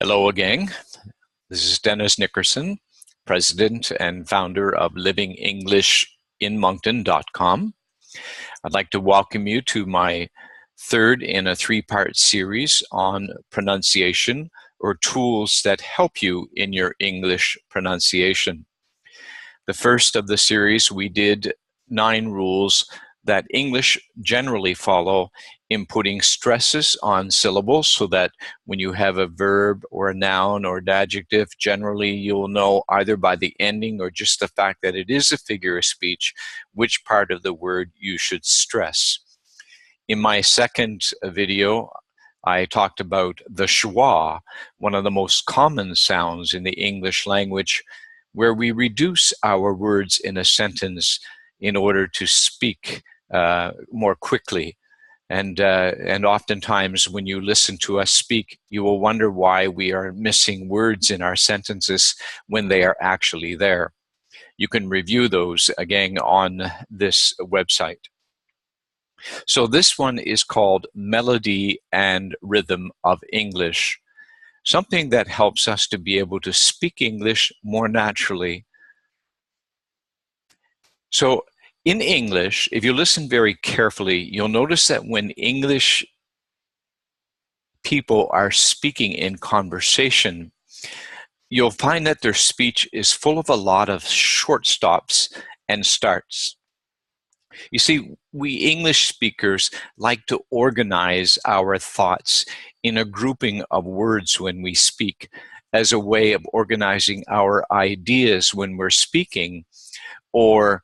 Hello again. This is Dennis Nickerson, President and founder of livingenglishinmoncton.com. I'd like to welcome you to my third in a three-part series on pronunciation, or tools that help you in your English pronunciation. The first of the series, we did 9 rules that English generally follow in putting stresses on syllables, so that when you have a verb or a noun or an adjective, generally you'll know either by the ending or just the fact that it is a figure of speech which part of the word you should stress. In my second video, I talked about the schwa, one of the most common sounds in the English language, where we reduce our words in a sentence in order to speak more quickly. And oftentimes when you listen to us speak, you will wonder why we are missing words in our sentences when they are actually there. You can review those again on this website. So this one is called Melody and Rhythm of English, something that helps us to be able to speak English more naturally. So in English, if you listen very carefully, you'll notice that when English people are speaking in conversation, you'll find that their speech is full of a lot of short stops and starts. You see, we English speakers like to organize our thoughts in a grouping of words when we speak, as a way of organizing our ideas when we're speaking, or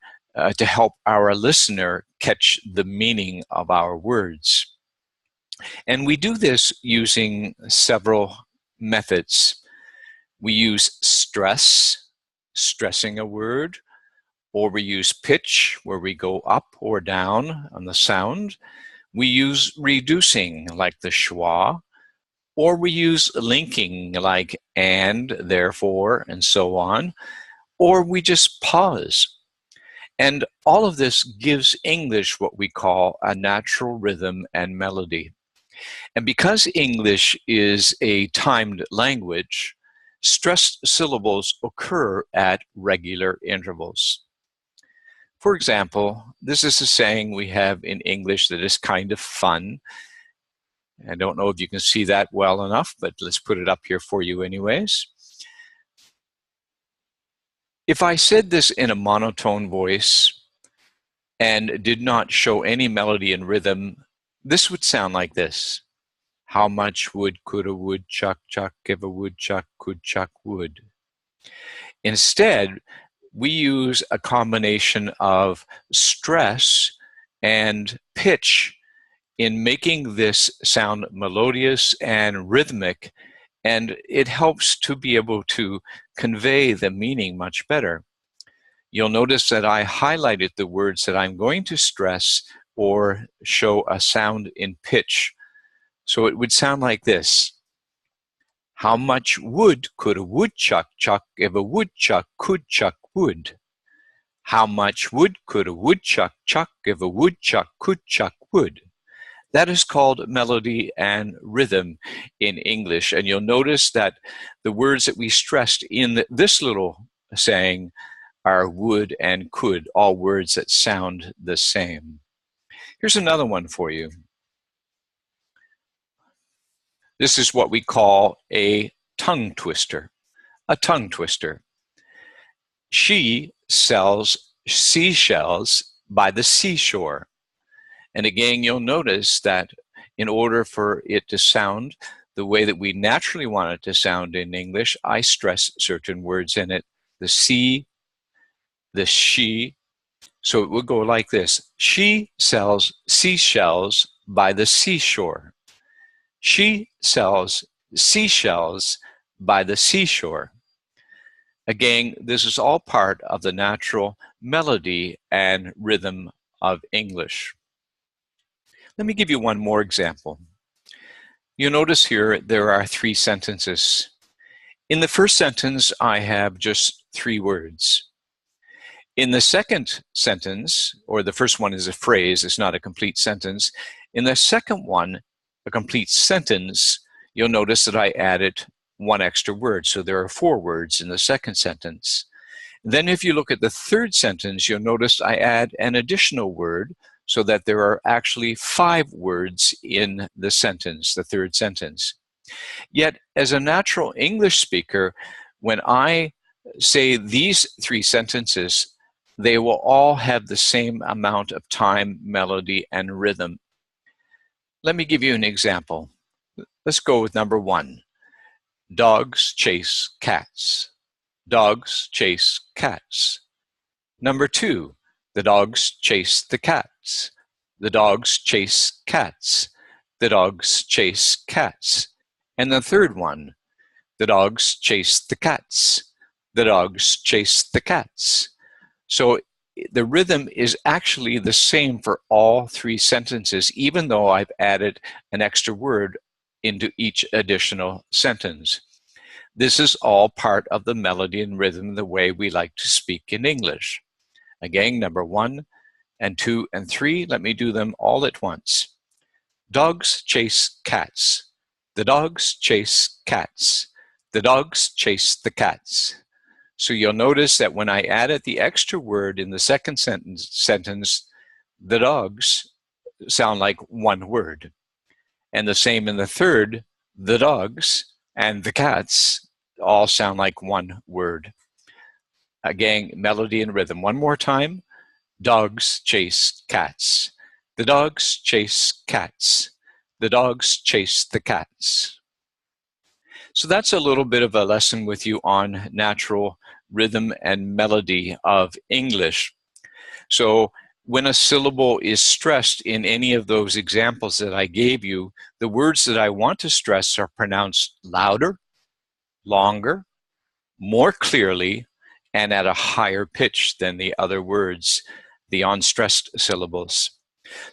to help our listener catch the meaning of our words. And we do this using several methods. We use stress, stressing a word, or we use pitch, where we go up or down on the sound. We use reducing, like the schwa, or we use linking, like and, therefore, and so on, or we just pause. And all of this gives English what we call a natural rhythm and melody. And because English is a timed language, stressed syllables occur at regular intervals. For example, this is a saying we have in English that is kind of fun. I don't know if you can see that well enough, but let's put it up here for you anyways. If I said this in a monotone voice and did not show any melody and rhythm, this would sound like this. How much wood could a woodchuck chuck if a woodchuck could chuck wood? Instead, we use a combination of stress and pitch in making this sound melodious and rhythmic, and it helps to be able to convey the meaning much better. You'll notice that I highlighted the words that I'm going to stress or show a sound in pitch. So it would sound like this. How much wood could a woodchuck chuck if a woodchuck could chuck wood? How much wood could a woodchuck chuck if a woodchuck could chuck wood? That is called melody and rhythm in English. And you'll notice that the words that we stressed in this little saying are would and could, all words that sound the same. Here's another one for you. This is what we call a tongue twister. A tongue twister. She sells seashells by the seashore. And again, you'll notice that in order for it to sound the way that we naturally want it to sound in English, I stress certain words in it. The she, the she. So it would go like this. She sells seashells by the seashore. She sells seashells by the seashore. Again, this is all part of the natural melody and rhythm of English. Let me give you one more example. You'll notice here there are 3 sentences. In the first sentence, I have just 3 words. In the second sentence, or the first one is a phrase, it's not a complete sentence. In the second one, a complete sentence, you'll notice that I added one extra word. So there are 4 words in the second sentence. Then if you look at the third sentence, you'll notice I add an additional word so that there are actually 5 words in the sentence, the third sentence. Yet, as a natural English speaker, when I say these 3 sentences, they will all have the same amount of time, melody, and rhythm. Let me give you an example. Let's go with number 1. Dogs chase cats. Dogs chase cats. Number 2, the dogs chase the cats. The dogs chase cats. The dogs chase cats. And the third one, the dogs chase the cats. The dogs chase the cats. So the rhythm is actually the same for all 3 sentences, even though I've added an extra word into each additional sentence. This is all part of the melody and rhythm, the way we like to speak in English. Again, number 1 and 2 and 3, let me do them all at once. Dogs chase cats. The dogs chase cats. The dogs chase the cats. So you'll notice that when I added the extra word in the second sentence, the dogs sound like one word. And the same in the third, the dogs and the cats all sound like one word. Again, melody and rhythm. One more time. Dogs chase cats. The dogs chase cats. The dogs chase the cats. So that's a little bit of a lesson with you on natural rhythm and melody of English. So when a syllable is stressed in any of those examples that I gave you, the words that I want to stress are pronounced louder, longer, more clearly, and at a higher pitch than the other words, the unstressed syllables.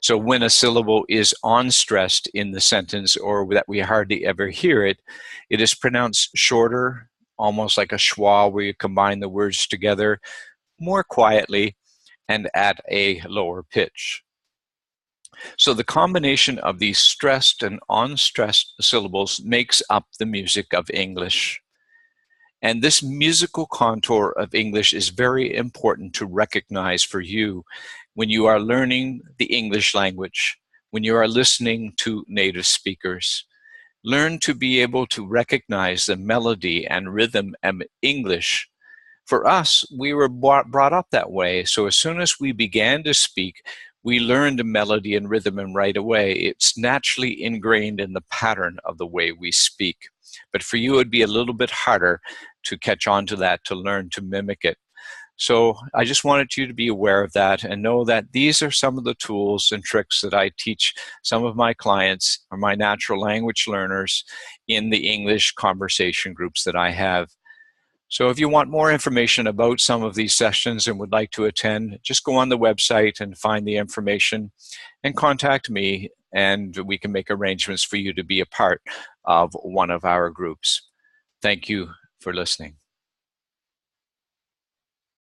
So when a syllable is unstressed in the sentence, or that we hardly ever hear it, it is pronounced shorter, almost like a schwa where you combine the words together, more quietly, and at a lower pitch. So the combination of these stressed and unstressed syllables makes up the music of English. And this musical contour of English is very important to recognize for you when you are learning the English language, when you are listening to native speakers. Learn to be able to recognize the melody and rhythm of English. For us, we were brought up that way. So as soon as we began to speak, we learned melody and rhythm, and right away, it's naturally ingrained in the pattern of the way we speak. But for you, it'd be a little bit harder to catch on to that, to learn to mimic it. So I just wanted you to be aware of that and know that these are some of the tools and tricks that I teach some of my clients or my natural language learners in the English conversation groups that I have. So if you want more information about some of these sessions and would like to attend, just go on the website and find the information and contact me, and we can make arrangements for you to be a part of one of our groups. Thank you for listening.